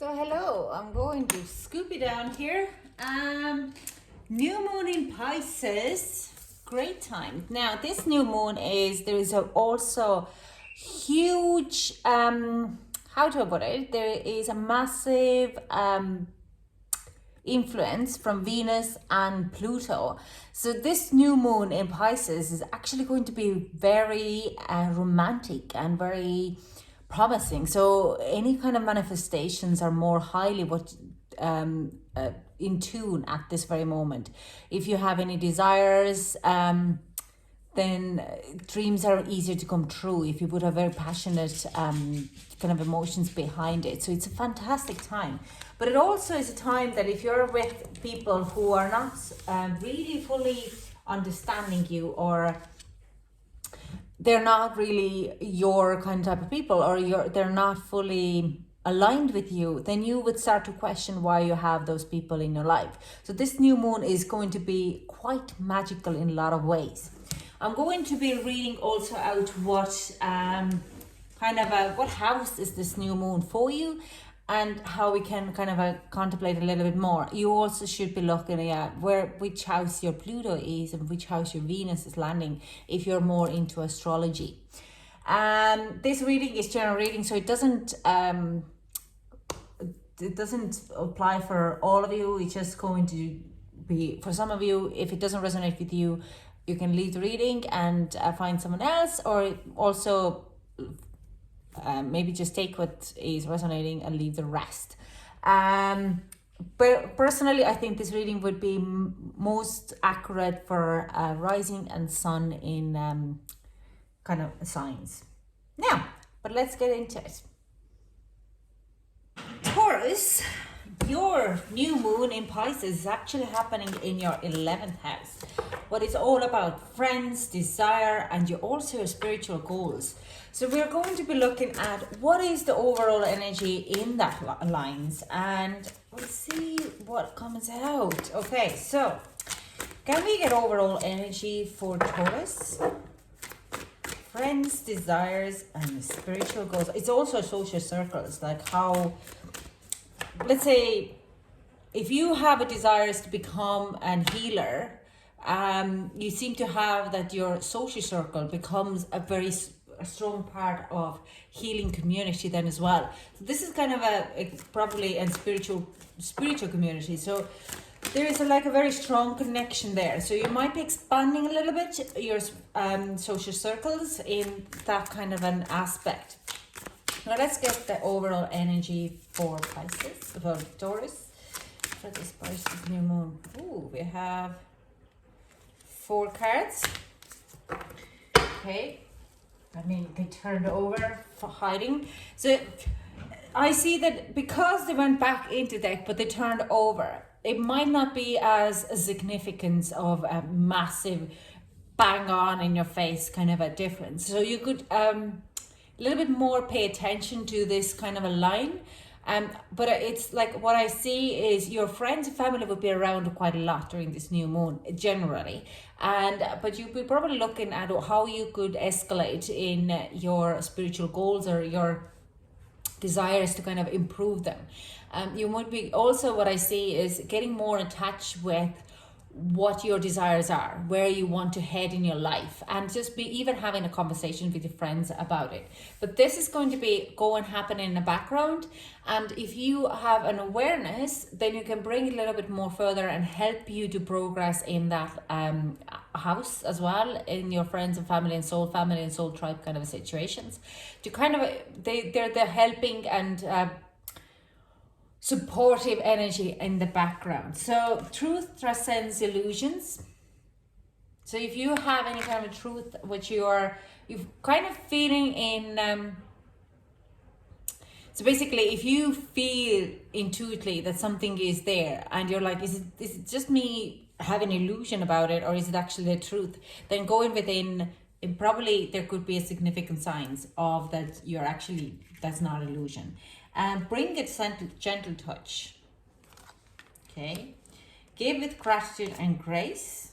So hello, I'm going to scoop it down here. New moon in Pisces, great time. Now this new moon there is also huge, how to put it, there is a massive influence from Venus and Pluto. So this new moon in Pisces is actually going to be very romantic and very promising. So any kind of manifestations are more highly in tune at this very moment. If you have any desires, then dreams are easier to come true if you put a very passionate kind of emotions behind it. So it's a fantastic time. But it also is a time that if you're with people who are not really fully understanding you, or they're not really your kind of type of people, or they're not fully aligned with you, then you would start to question why you have those people in your life. So this new moon is going to be quite magical in a lot of ways. I'm going to be reading also out what what house is this new moon for you, and how we can kind of contemplate a little bit more. You also should be looking at which house your Pluto is and which house your Venus is landing if you're more into astrology. This reading is general reading, so it doesn't apply for all of you. It's just going to be for some of you. If it doesn't resonate with you, you can leave the reading and find someone else, or also maybe just take what is resonating and leave the rest. But personally, I think this reading would be most accurate for rising and sun in kind of signs. Now, but let's get into it. Taurus, your new moon in Pisces is actually happening in your 11th house. What it's all about: friends, desire, and your spiritual goals. So we're going to be looking at what is the overall energy in that lines, and we'll see what comes out. Okay, so can we get overall energy for Taurus? Friends, desires, and spiritual goals. It's also social circles, like how, let's say, if you have a desire to become a healer, you seem to have that your social circle becomes a strong part of healing community then as well. So this is kind of probably a spiritual community. So there is a very strong connection there. So you might be expanding a little bit your social circles in that kind of an aspect. Now let's get the overall energy for Pisces, for Taurus, for this Pisces new moon. Ooh, we have 4 cards. Okay. I mean, they turned over for hiding. So I see that because they went back into deck, but they turned over, it might not be as significant of a massive bang on in your face kind of a difference. So you could a little bit more pay attention to this kind of a line. But it's like what I see is your friends and family will be around quite a lot during this new moon generally, but you'll be probably looking at how you could escalate in your spiritual goals or your desires to kind of improve them. You might be also, what I see is getting more in touch with what your desires are, where you want to head in your life, and just be even having a conversation with your friends about it. But this is going to be happening in the background, and if you have an awareness, then you can bring it a little bit more further and help you to progress in that house as well, in your friends and family and soul tribe kind of situations. To kind of they're the helping and supportive energy in the background. So truth transcends illusions. So if you have any kind of truth which you're kind of feeling in, so basically if you feel intuitively that something is there and you're like, is it just me having illusion about it, or is it actually the truth? Then going within, and probably there could be a significant signs of that that's not illusion. And bring it gentle touch. Okay. Give with gratitude and grace.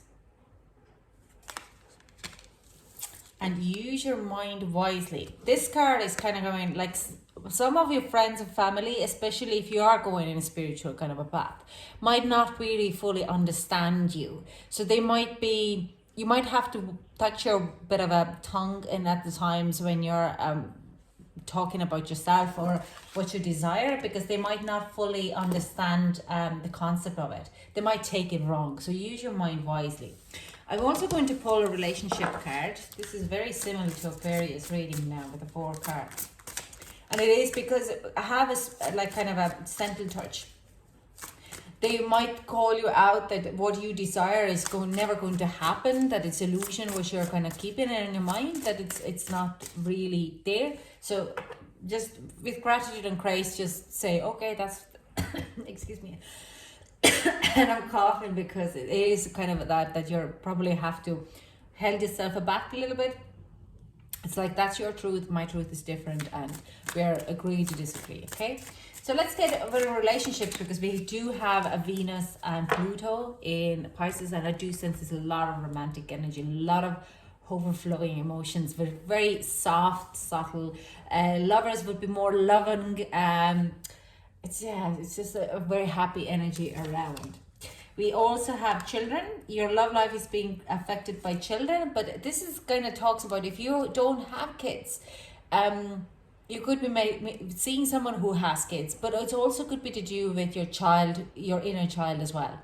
And use your mind wisely. This card is kind of going like some of your friends and family, especially if you are going in a spiritual kind of a path, might not really fully understand you. So they might be, you might have to touch your bit of a tongue in at the times when you're talking about yourself or what you desire, because they might not fully understand the concept of it. They might take it wrong. So use your mind wisely. I'm also going to pull a relationship card. This is very similar to Aquarius reading now with the 4 cards. And it is because I have a like kind of a central touch. They might call you out that what you desire is never going to happen, that it's illusion which you're kind of keeping it in your mind, that it's not really there. So just with gratitude and grace, just say, okay, that's, excuse me. And I'm coughing because it is kind of that you probably have to hold yourself back a little bit. It's like, that's your truth, my truth is different, and we're agreeing to disagree, okay? So let's get over the relationships, because we do have a Venus and Pluto in Pisces, and I do sense there's a lot of romantic energy, a lot of overflowing emotions, but very soft, subtle. Lovers would be more loving. It's just a very happy energy around. We also have children. Your love life is being affected by children, but this is kind of talks about if you don't have kids, you could be seeing someone who has kids, but it also could be to do with your child, your inner child as well.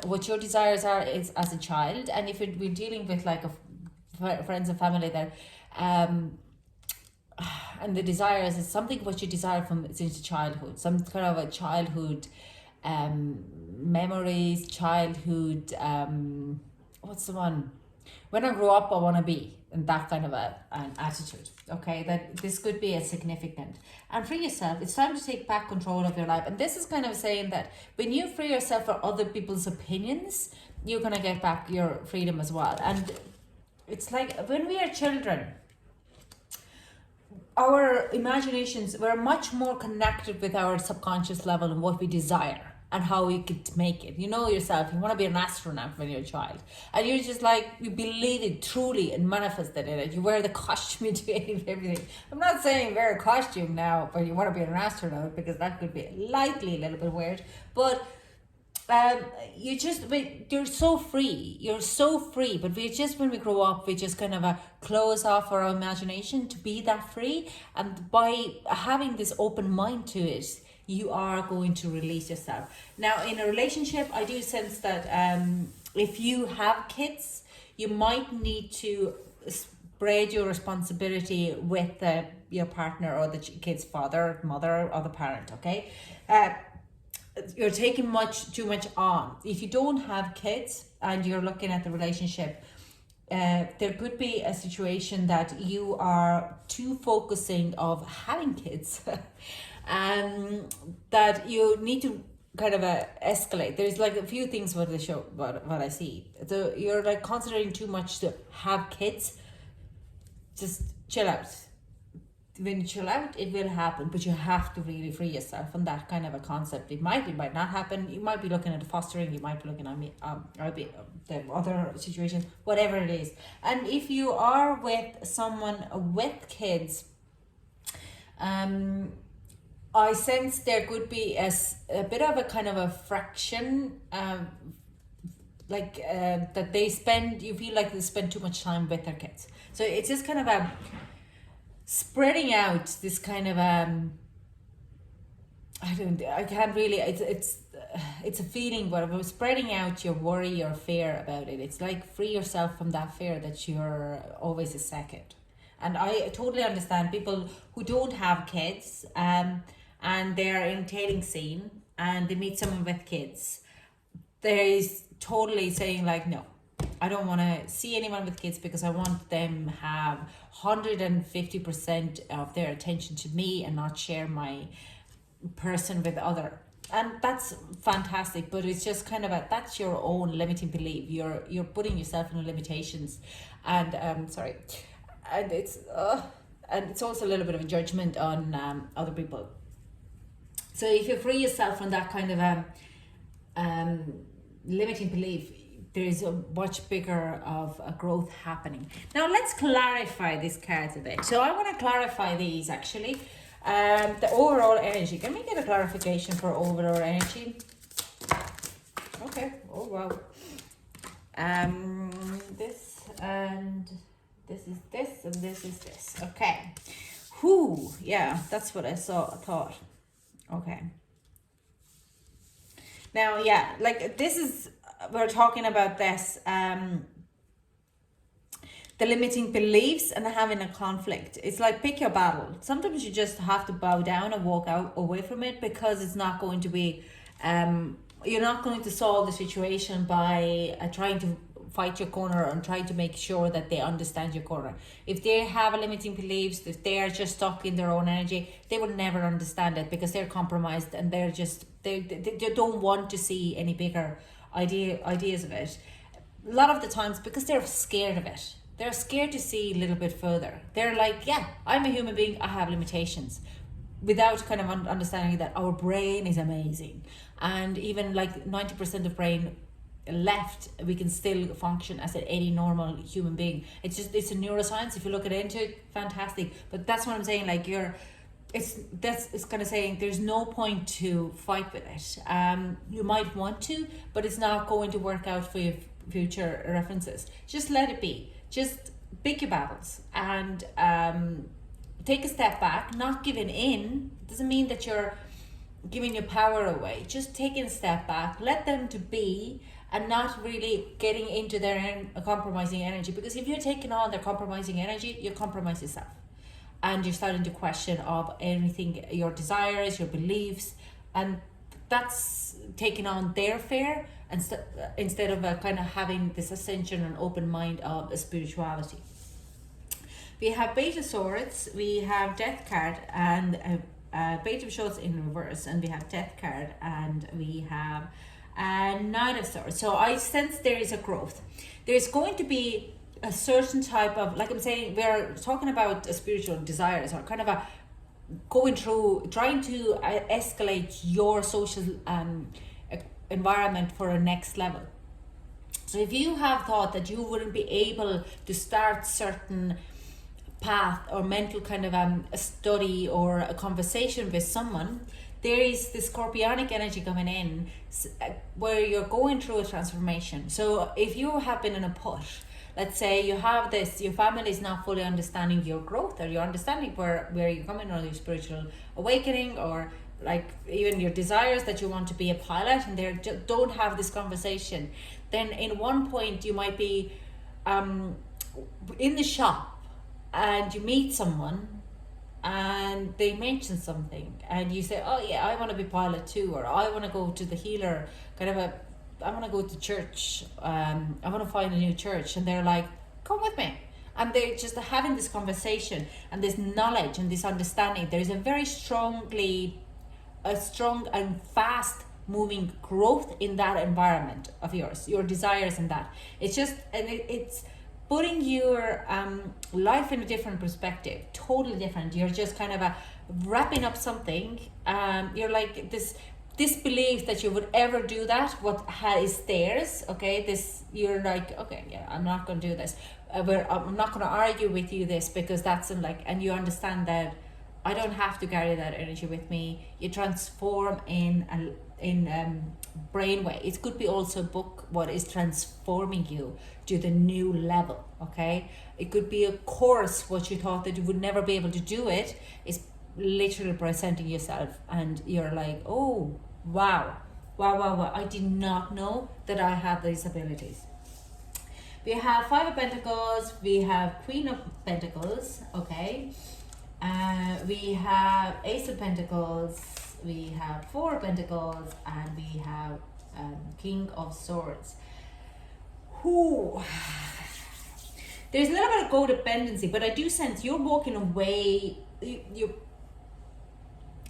What your desires are is as a child, and if we're dealing with like friends and family there, and the desires is something what you desire from since childhood, some kind of a childhood memories, childhood, what's the one? When I grow up, I want to be, and that kind of an attitude. Okay, that this could be a significant. And for yourself, it's time to take back control of your life. And this is kind of saying that when you free yourself for other people's opinions, you're gonna get back your freedom as well. And it's like when we are children, our imaginations, we're much more connected with our subconscious level and what we desire and how we could make it. You know yourself, you want to be an astronaut when you're a child, and you're just like, you believe it truly and manifest it in it. You wear the costume, you do everything. I'm not saying wear a costume now but you want to be an astronaut, because that could be likely a little bit weird, but you're so free, but we just, when we grow up, we just kind of close off our imagination to be that free. And by having this open mind to it, you are going to release yourself. Now in a relationship, I do sense that if you have kids, you might need to spread your responsibility with your partner or the kid's father, mother, or the parent, okay? You're taking too much on. If you don't have kids and you're looking at the relationship, there could be a situation that you are too focusing of having kids that you need to kind of escalate. There's like a few things what I see. So you're like concentrating too much to have kids. Just chill out. When you chill out, it will happen, but you have to really free yourself from that kind of a concept. It might not happen. You might be looking at fostering, you might be looking at the other situations, whatever it is. And if you are with someone with kids, I sense there could be a bit of a kind of a fraction, that you feel like they spend too much time with their kids. So it's just kind of a spreading out this kind of it's a feeling, but I'm spreading out your worry, your fear about it. It's like free yourself from that fear that you're always a second. And I totally understand people who don't have kids and they're in a dating scene and they meet someone with kids. There is totally saying like, no, I don't want to see anyone with kids because I want them have 150% of their attention to me and not share my person with other. And that's fantastic, but it's just kind of that's your own limiting belief. You're putting yourself in limitations, and and it's also a little bit of a judgment on other people. So if you free yourself from that kind of limiting belief, there is a much bigger of a growth happening. Now let's clarify this card a bit. So I want to clarify these actually. The overall energy. Can we get a clarification for overall energy? Okay. Oh wow. This and this is this and this is this. Okay. Whew. Yeah, that's what I thought. Okay. Now, yeah, like this is, we're talking about this, the limiting beliefs and having a conflict. It's like pick your battle. Sometimes you just have to bow down and walk out away from it, because it's not going to be, you're not going to solve the situation by trying to fight your corner and try to make sure that they understand your corner. If they have a limiting beliefs, if they are just stuck in their own energy, they will never understand it, because they're compromised and they're just, they don't want to see any bigger ideas of it. A lot of the times because they're scared of it. They're scared to see a little bit further. They're like, yeah, I'm a human being, I have limitations, without kind of understanding that our brain is amazing. And even like 90% of brain left, we can still function as any normal human being. It's just, it's a neuroscience. If you look at it into it, fantastic. But that's what I'm saying, like it's kind of saying there's no point to fight with it. You might want to, but it's not going to work out for your future references. Just let it be. Just pick your battles and take a step back. Not giving in doesn't mean that you're giving your power away. Just taking a step back, let them to be, and not really getting into their compromising energy. Because if you're taking on their compromising energy, you compromise yourself, and you're starting to question of everything, your desires, your beliefs, and that's taking on their fear, and instead of kind of having this ascension and open mind of a spirituality. We have Page of Swords, we have Death card, and Page of Swords in reverse, and we have Death card, and we have Knight of Swords. So I sense there is a growth. There's going to be a certain type of, like I'm saying, we're talking about a spiritual desires, or kind of a going through, trying to escalate your social environment for a next level. So if you have thought that you wouldn't be able to start certain path or mental kind of a study or a conversation with someone, there is this scorpionic energy coming in where you're going through a transformation. So if you have been in a push, let's say you have this, your family is not fully understanding your growth, or you're understanding where you're coming, or your spiritual awakening, or like even your desires that you want to be a pilot, and they don't have this conversation, then in one point you might be in the shop and you meet someone and they mention something and you say, oh yeah, I want to be pilot too, or I want to go to the healer, I want to go to church, I want to find a new church, and they're like, come with me. And they're just having this conversation and this knowledge and this understanding. There is a very strong and fast moving growth in that environment of yours, your desires and that. It's just, and it's putting your life in a different perspective, totally different. You're just kind of wrapping up something. You're like this belief that you would ever do that, what is theirs, okay? This, you're like, okay, yeah, I'm not going to do this. I'm not going to argue with you this, because that's and you understand that I don't have to carry that energy with me. You transform in brainwave. It could be also a book, what is transforming you to the new level, okay? It could be a course, what you thought that you would never be able to do it, is literally presenting yourself, and you're like, oh, wow, I did not know that I had these abilities. We have Five of Pentacles, we have Queen of Pentacles, okay? We have Ace of Pentacles, we have Four of Pentacles, and we have King of Swords. Ooh. There's a little bit of codependency, but I do sense you're walking away.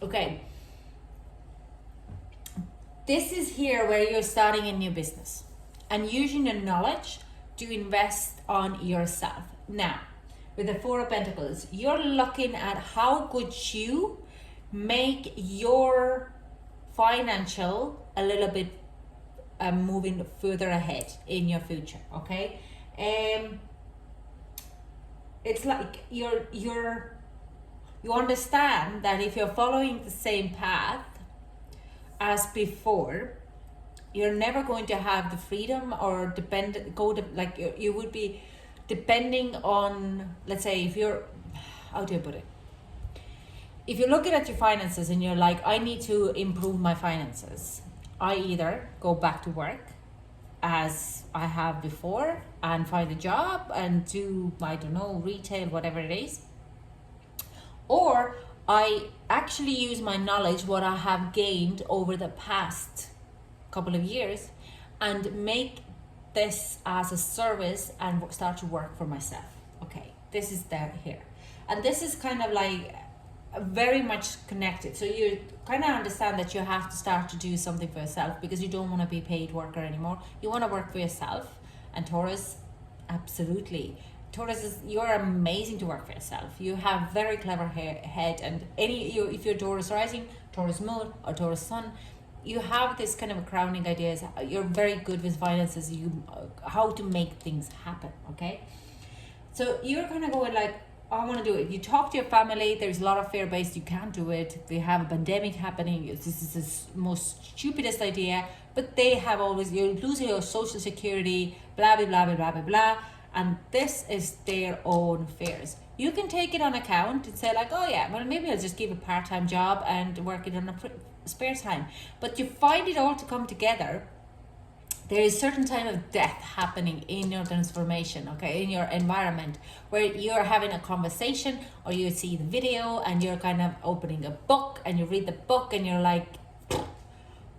Okay. This is here where you're starting a new business and using your knowledge to invest on yourself. Now, with the Four of Pentacles, you're looking at how could you make your financial a little bit moving further ahead in your future, okay? It's like you're You understand that if you're following the same path as before, you're never going to have the freedom or you would be depending on, let's say, if you're, how do I put it? If you're looking at your finances and you're like, I need to improve my finances, I either go back to work as I have before and find a job and do, I don't know, retail, whatever it is, or I actually use my knowledge, what I have gained over the past couple of years, and make this as a service and start to work for myself. Okay, this is there here. And this is kind of like very much connected. So you kind of understand that you have to start to do something for yourself because you don't want to be a paid worker anymore. You want to work for yourself. And Taurus, absolutely. Taurus is, you're amazing to work for yourself. You have very clever head, and if you're Taurus rising, Taurus moon, or Taurus sun, you have this kind of a crowning ideas. You're very good with finances. How to make things happen. Okay, so you're kind of going like, I want to do it. You talk to your family. There's a lot of fear-based. You can't do it. They have a pandemic happening. This is the most stupidest idea. But they have always, you're losing your social security, blah, blah, blah, blah, blah, blah. And this is their own fears. You can take it on account and say like, oh yeah, well maybe I'll just give a part-time job and work it on a spare time. But you find it all to come together. There is a certain time of death happening in your transformation, okay, in your environment, where you're having a conversation or you see the video and you're kind of opening a book and you read the book and you're like,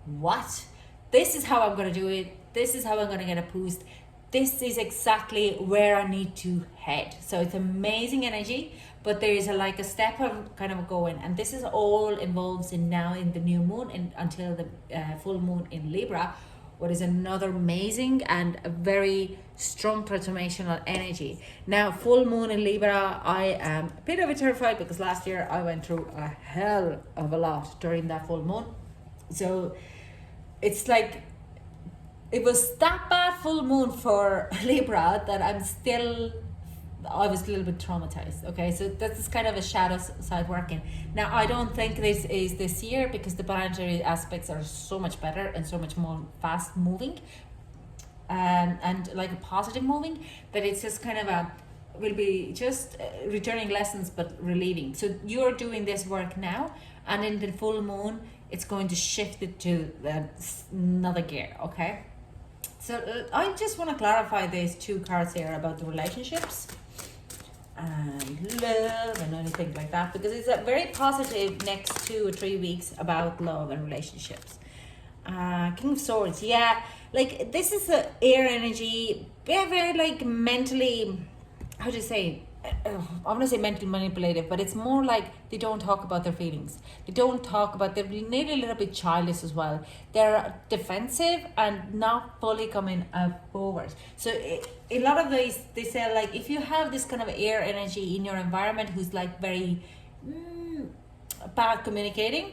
what? This is how I'm going to do it. This is how I'm going to get a boost. This is exactly where I need to head. So it's amazing energy, but there is a step of kind of going, and this is all involves in now in the new moon and until the full moon in Libra, what is another amazing and a very strong transformational energy. Now, full moon in Libra, I am a bit of a terrified because last year I went through a hell of a lot during that full moon. So it's like, it was that bad full moon for Libra that I was a little bit traumatized. Okay, so that's kind of a shadow side working. Now, I don't think this is this year because the planetary aspects are so much better and so much more fast moving, and like a positive moving, that it's just kind of will be just returning lessons but relieving. So you're doing this work now, and in the full moon, it's going to shift it to another gear. Okay. So I just want to clarify these two cards here about the relationships and love and anything like that, because it's a very positive next 2 or 3 weeks about love and relationships. King of Swords, yeah, like this is a air energy, very like mentally, how do you say, I want to say mentally manipulative, but it's more like they don't talk about their feelings. They don't talk about, they're maybe a little bit childish as well. They're defensive and not fully coming forward. So a lot of these, they say like, if you have this kind of air energy in your environment who's like very bad communicating,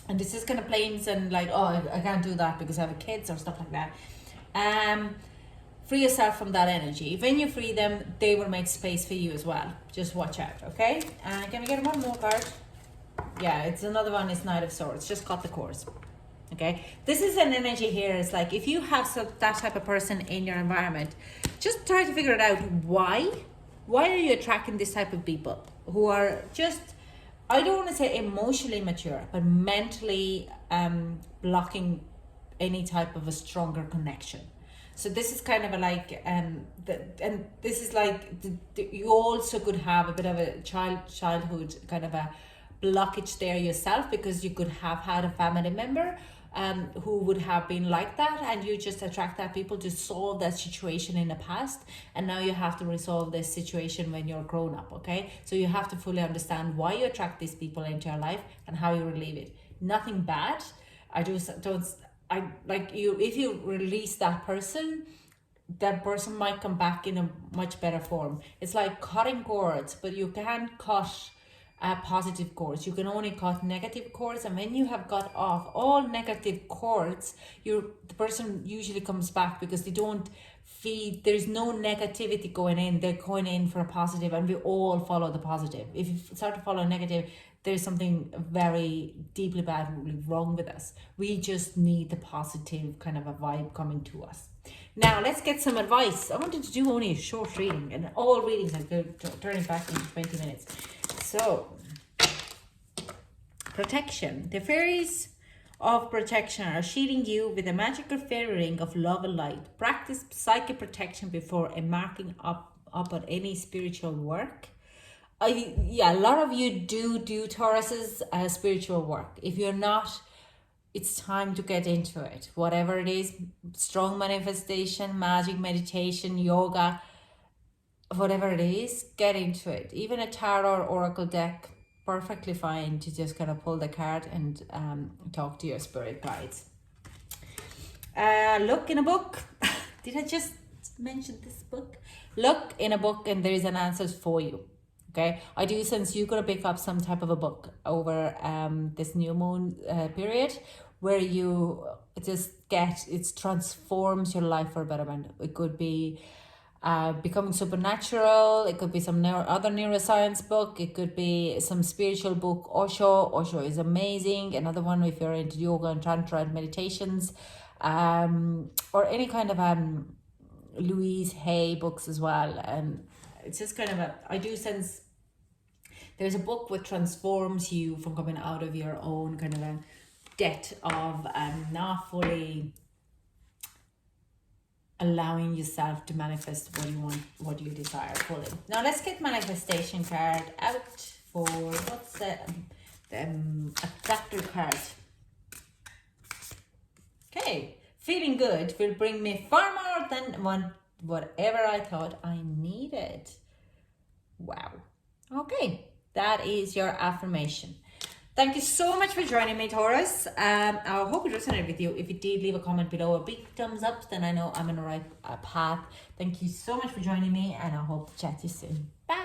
and this is kind of planes and like, oh, I can't do that because I have kids or stuff like that. Free yourself from that energy. When you free them, they will make space for you as well. Just watch out, okay? Can we get one more card? Yeah, it's another one. It's Knight of Swords. Just cut the cords. Okay? This is an energy here. It's like if you have that type of person in your environment, just try to figure it out. Why? Why are you attracting this type of people who are just, I don't want to say emotionally mature, but mentally blocking any type of a stronger connection? So this is kind of a like, and this is like, you also could have a bit of a childhood kind of a blockage there yourself, because you could have had a family member who would have been like that, and you just attract that people to solve that situation in the past, and now you have to resolve this situation when you're grown up, okay? So you have to fully understand why you attract these people into your life and how you relieve it. Nothing bad. I like you, if you release that person might come back in a much better form. It's like cutting cords, but you can't cut positive chords. You can only cut negative chords, and when you have got off all negative chords, the person usually comes back because they don't feed. There's no negativity going in. They're going in for a positive, and we all follow the positive. If you start to follow negative, there's something very deeply bad wrong with us. We just need the positive kind of a vibe coming to us. Now let's get some advice. I wanted to do only a short reading, and all readings are turning back into 20 minutes. So, protection. The fairies of protection are shielding you with a magical fairy ring of love and light. Practice psychic protection before embarking up on any spiritual work. Yeah, a lot of you do Taurus's spiritual work. If you're not, it's time to get into it. Whatever it is, strong manifestation, magic, meditation, yoga, whatever it is, get into it. Even a tarot or oracle deck, perfectly fine to just kind of pull the card and talk to your spirit guides. Look in a book. Did I just mention this book? Look in a book and there is an answer for you. Okay, I do sense you're going to pick up some type of a book over this new moon period, where you just it transforms your life for a betterment. It could be becoming supernatural. It could be some other neuroscience book. It could be some spiritual book. Osho is amazing. Another one if you're into yoga and tantra and meditations, or any kind of Louise Hay books as well. And it's just kind of I do sense there's a book which transforms you from coming out of your own kind of a debt of not fully allowing yourself to manifest what you want, what you desire fully. Now let's get manifestation card out for what's the attractor card. Okay, feeling good will bring me far more than whatever I thought I needed. Wow. Okay, that is your affirmation. Thank you so much for joining me, Taurus. I hope it resonated with you. If you did, leave a comment below. A big thumbs up, then I know I'm on the right path. Thank you so much for joining me, and I hope to chat to you soon. Bye.